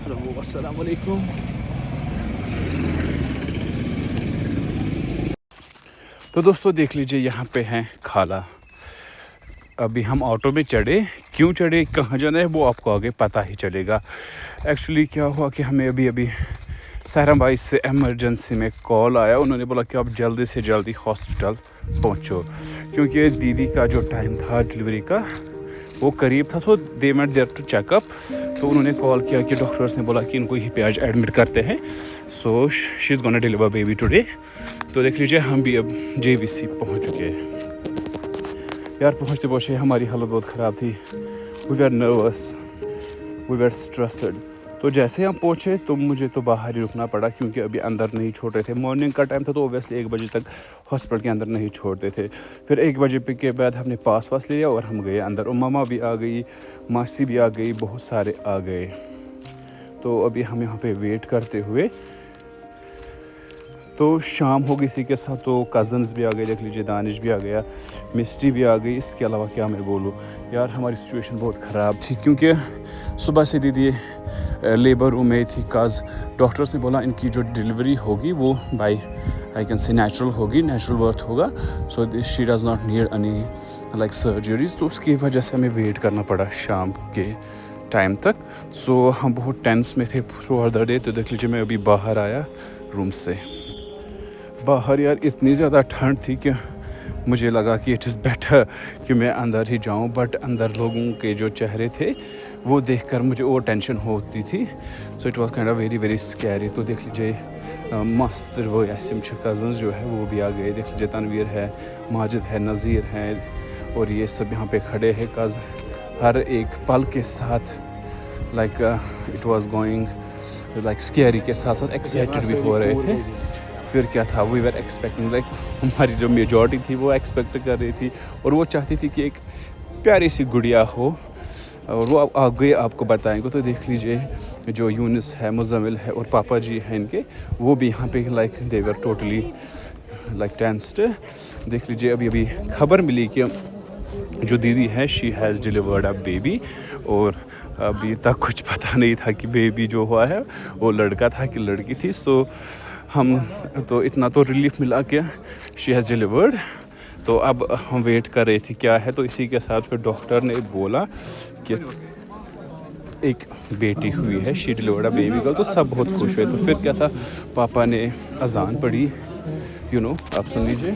Hello अस्सलाम वालेकुम। तो दोस्तों देख लीजिए यहाँ पे हैं खाला। अभी हम ऑटो में चढ़े, क्यों चढ़े, कहाँ जाना है वो आपको आगे पता ही चलेगा। एक्चुअली क्या हुआ कि हमें अभी अभी सहरम भाई से इमरजेंसी में कॉल आया। उन्होंने बोला कि आप जल्दी से जल्दी हॉस्पिटल पहुँचो, क्योंकि दीदी का जो टाइम था डिलीवरी का वो करीब था, तो दे मेंट देयर टू चेकअप। तो उन्होंने कॉल किया कि डॉक्टर्स ने बोला कि इनको यहीं पे आज एडमिट करते हैं, so she is gonna deliver baby today. तो देख लीजिए हम भी अब JVC पहुंच चुके हैं। यार पहुंचते पहुंचे हमारी हालत बहुत ख़राब थी। We were nervous, we were stressed. तो जैसे हम पहुंचे तो मुझे तो बाहर ही रुकना पड़ा, क्योंकि अभी अंदर नहीं छोड़ रहे थे। मॉर्निंग का टाइम था तो ओबियसली 1 बजे तक हॉस्पिटल के अंदर नहीं छोड़ते थे। फिर 1 बजे के बाद हमने पास लिया और हम गए अंदर। और मामा भी आ गई, मासी भी आ गई, बहुत सारे आ गए। तो अभी हम यहाँ पे वेट करते हुए, तो शाम हो गई इसी के साथ। तो कज़न्स भी आ गए, देख लीजिए दानिश भी आ गया, मिस्टी भी आ गई। इसके अलावा क्या मैं बोलूँ यार, हमारी सिचुएशन बहुत ख़राब थी, क्योंकि सुबह से दीदी लेबर रूम में थी। काज डॉक्टर्स ने बोला इनकी जो डिलीवरी होगी वो by I can say natural होगी, नेचुरल बर्थ होगा, so she does not need any like surgeries. तो उसकी वजह से हमें वेट करना पड़ा शाम के टाइम तक। सो हम बहुत टेंस में थे थ्रू आउट द डे। तो देख लीजिए मैं अभी बाहर आया रूम से। बाहर यार इतनी ज़्यादा ठंड थी कि मुझे लगा कि इट इज़ बेटर कि मैं अंदर ही जाऊं, बट अंदर लोगों के जो चेहरे थे वो देखकर मुझे और टेंशन होती थी। So it was kind of very very scary. तो देख लीजिए मस्त वो यासिम कज़न्स जो है वो भी आ गए। देख लीजिए तनवीर है, माजिद है, नज़ीर है, और ये सब यहाँ पे खड़े हैं। कज़ हर एक पल के साथ like it was going like scary के साथ साथ एक्साइटेड भी हो रहे थे। फिर क्या था, वी वर एक्सपेक्टिंग लाइक हमारी जो मेजॉरिटी थी वो एक्सपेक्ट कर रही थी, और वो चाहती थी कि एक प्यारी सी गुड़िया हो, और वो आगे आपको बताएंगे। तो देख लीजिए जो यूनिस है, मुज़म्मिल है, और पापा जी हैं इनके, वो भी यहाँ पे like they were totally like tensed. देख लीजिए अभी अभी खबर मिली कि जो दीदी है she has delivered a baby, और अभी तक कुछ पता नहीं था कि बेबी जो हुआ है वो लड़का था कि लड़की थी। सो हम तो इतना तो रिलीफ मिला कि शी हैज़ डिलीवर्ड। तो अब हम वेट कर रहे थे क्या है। तो इसी के साथ फिर डॉक्टर ने बोला कि एक बेटी हुई है, she delivered a baby girl. तो सब बहुत खुश हुए। तो फिर क्या था, पापा ने अजान पढ़ी, यू नो आप सुन लीजिए।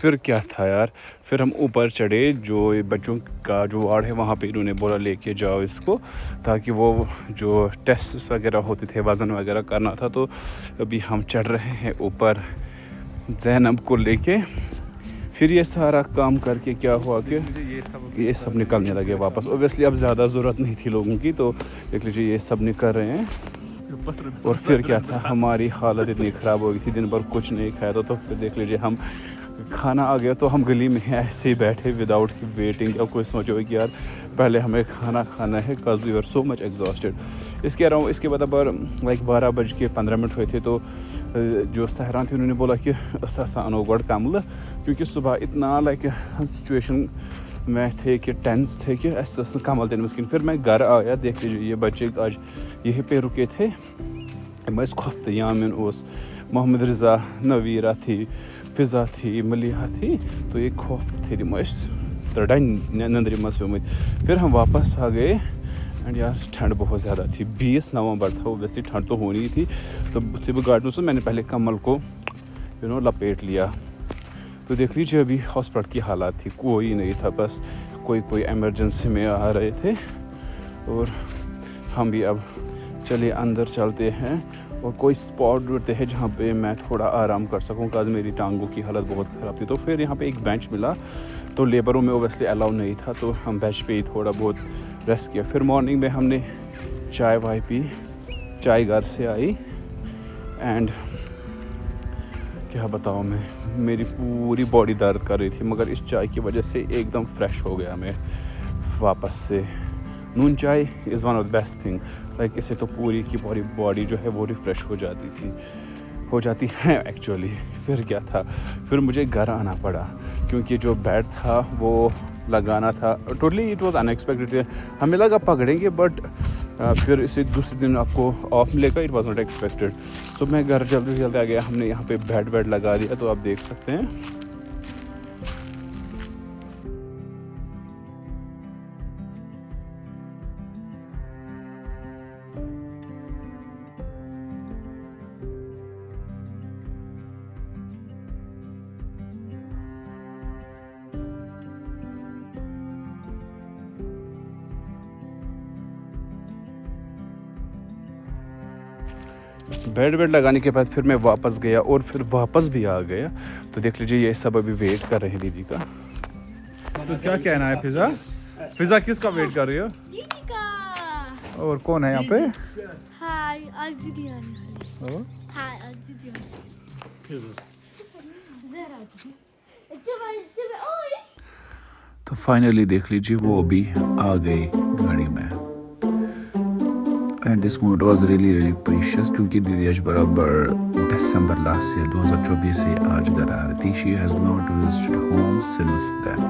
फिर क्या था यार, फिर हम ऊपर चढ़े। जो बच्चों का जो वार्ड है वहाँ पे इन्होंने बोला लेके जाओ इसको, ताकि वो जो टेस्ट वगैरह होते थे, वज़न वगैरह करना था। तो अभी हम चढ़ रहे हैं ऊपर ज़ैनब को लेके। फिर ये सारा काम करके क्या हुआ कि ये सब निकलने लगे वापस। ओबियसली अब ज़्यादा ज़रूरत नहीं थी लोगों की, तो देख लीजिए ये सब निकल रहे हैं। और फिर क्या था, हमारी हालत इतनी ख़राब हो गई थी, दिन भर कुछ नहीं खाया था। तो फिर देख लीजिए हम खाना आ गया तो हम गली में ऐसे ही बैठे विदाउट वेटिंग। अब कोई सोचो कि यार पहले हमें खाना खाना है, कल we were so much exhausted. इसके बाद अब लाइक 12:15 हुए थे, तो जो सहरान थे उन्होंने बोला कि अनो गड कमल, क्योंकि सुबह इतना लाइक सिचुएशन में थे कि टेंस थे कि ऐसा कमल दिन मुस्किन। फिर मैं घर आया, देख लीजिए ये बच्चे आज यहीं पे रुके थे। मैं खोफ्त यामिन ओस, मोहम्मद रज़ा, नवीरा थी, फ़िज़ा थी, मलिहा थी, तो ये खोफ्त थे तम तड़न नंदरी मस पे। फिर हम वापस आ गए एंड यार ठंड बहुत ज़्यादा थी। 20 नवंबर था, वैसे ठंड तो होनी ही थी। तो सिर्फ गार्डन से मैंने पहले कमल को लपेट लिया। तो देख लीजिए अभी हॉस्पिटल की हालात थी, कोई नहीं था, बस कोई एमरजेंसी में आ रहे थे। और हम भी अब चलिए अंदर चलते हैं और कोई स्पॉट ढूंढते हैं जहाँ पे मैं थोड़ा आराम कर सकूँ, काज मेरी टांगों की हालत बहुत ख़राब थी। तो फिर यहाँ पे एक बेंच मिला, तो लेबरों में ओबियसली अलाउ नहीं था, तो हम बेंच पे ही थोड़ा बहुत रेस्ट किया। फिर मॉर्निंग में हमने चाय वाय पी, चाय घर से आई एंड क्या बताऊँ मैं, मेरी पूरी बॉडी दर्द कर रही थी, मगर इस चाय की वजह से एकदम फ्रेश हो गया मैं वापस से। नून चाय is one of the best thing, like इससे तो पूरी की पूरी बॉडी जो है वो रिफ़्रेश हो जाती है एक्चुअली। फिर क्या था, फिर मुझे घर आना पड़ा क्योंकि जो बेड था वो लगाना था। Totally it was unexpected. हमें लगा पकड़ेंगे, बट फिर इसे दूसरे दिन आपको ऑफ मिलेगा, इट वाज नॉट एक्सपेक्टेड। तो मैं घर जल्दी आ गया, हमने यहाँ पे बेड लगा दिया, तो आप देख सकते हैं। बेड लगाने के बाद फिर मैं वापस गया और फिर वापस भी आ गया। तो देख लीजिए ये सब अभी वेट कर रहे हैं दीदी का। तो क्या कहना है फिजा किसका वेट कर रही हो? दीदी का। और कौन है यहाँ पे? हाय, आज दीदी आ रही है। हाय, आज दीदी आ रही है। तो फाइनली देख लीजिए वो अभी आ गई गाड़ी में। And this moment was really precious, क्योंकि दीदी आज बराबर दिसंबर लास्ट ईयर 2024 से आज घर आ रही थी। She has not visited home since then.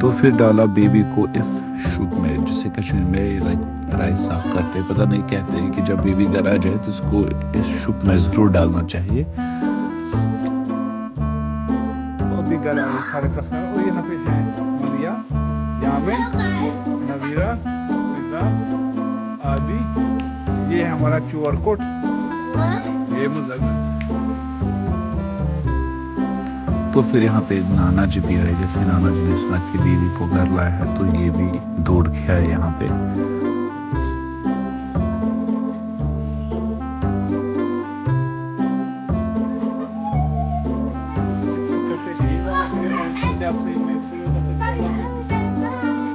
तो फिर डाला बेबी को इस शुप में, जिसे कश्मीर में लाइक राइस साफ करते, पता नहीं कहते हैं कि जब बेबी घर आ जाए तो उसको इस शुप में ज़रूर डालना चाहिए। अभी घर आ सारे कस्टमर, और यहाँ पे है मलिया, यामिन, नवीरा, फिजा, आदि, ये है हमारा QR कोड, ये मुज़फ़्फ़र। तो फिर यहाँ पे नाना जी भी आए, जैसे नाना जी ने सुना कि दीदी को घर लाया है, तो ये भी दौड़ के आए यहाँ पे।